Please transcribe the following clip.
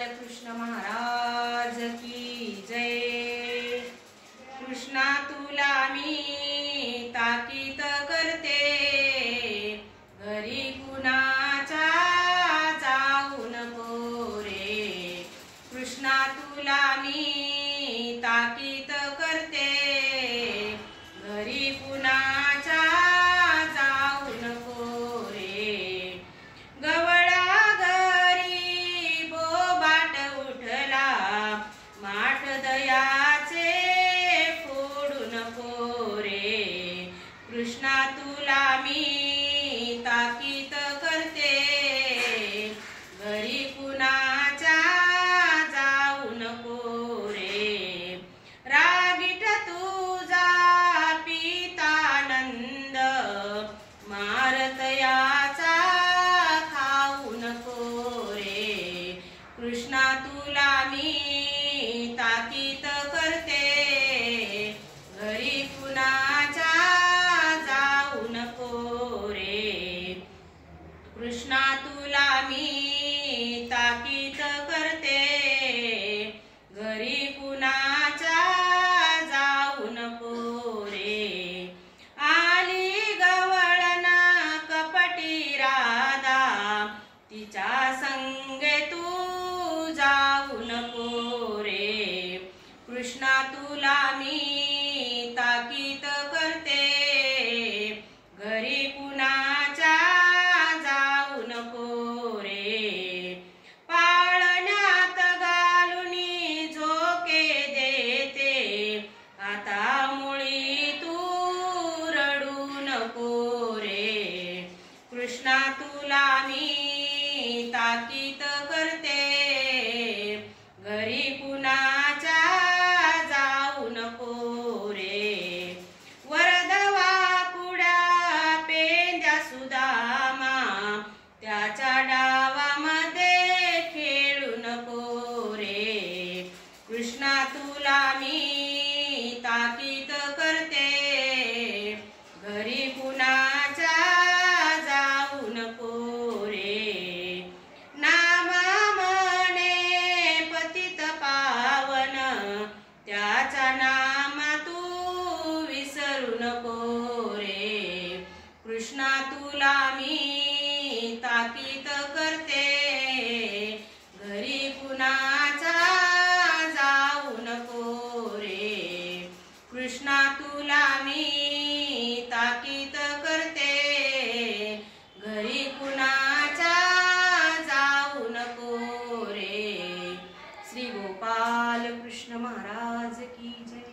कृष्ण महाराज की जय। कृष्णा तुला मी ताकीद करते, घरी कुणाच्या जाऊ नको रे। कृष्णा तुला मी ताकीद करते, घरी कुणाच्या जाऊ नको रे। गवळा घरी बोबाट उठला, माठ दयाचे फोडू नको रे। कृष्णा तुला मी ताकीद करते, घरी कुणाच्या जाऊ नको रे। रागीट तुझा पितानंद, मारत याचा खाऊ नको रे। कृष्णा तुला मी ताकीद करते, घरी कुणाच्या जाऊ नको रे। कृष्णा तुला मी ताकीद करते, घरी कुणाच्या जाऊ नको रे। आली गवळण कपटी राधा, तिच्या संगे तू जाऊ नको रे। कृष्णा तुला मी ताकीद करते, घरी कुणाच्या जाऊ नको रे। पाळण्यात घालूनी झोके देते, आता मुळी तू रडू नको रे। कृष्णा तुला मी ताकीद करते, घरी कुणाच्या जाऊ नको रे। वरदवा कुड्या पेंद्या सुदामा, त्याच्या डावामध्ये खेळू नको रे। कृष्णा तुला मी ताकीद करते, घरी कुणाच्या जाऊ नको रे। नाम म्हणे पतित पावन, त्याचा नाम तू विसरू नको रे। कृष्णा तुला मी ताकीद करते, घरी कुणाचा जाऊ नको रे। कृष्णा तुला मी ताकीद करते, घरी कुणाच्या जाऊ नको रे। श्री गोपाल कृष्ण महाराज की जय।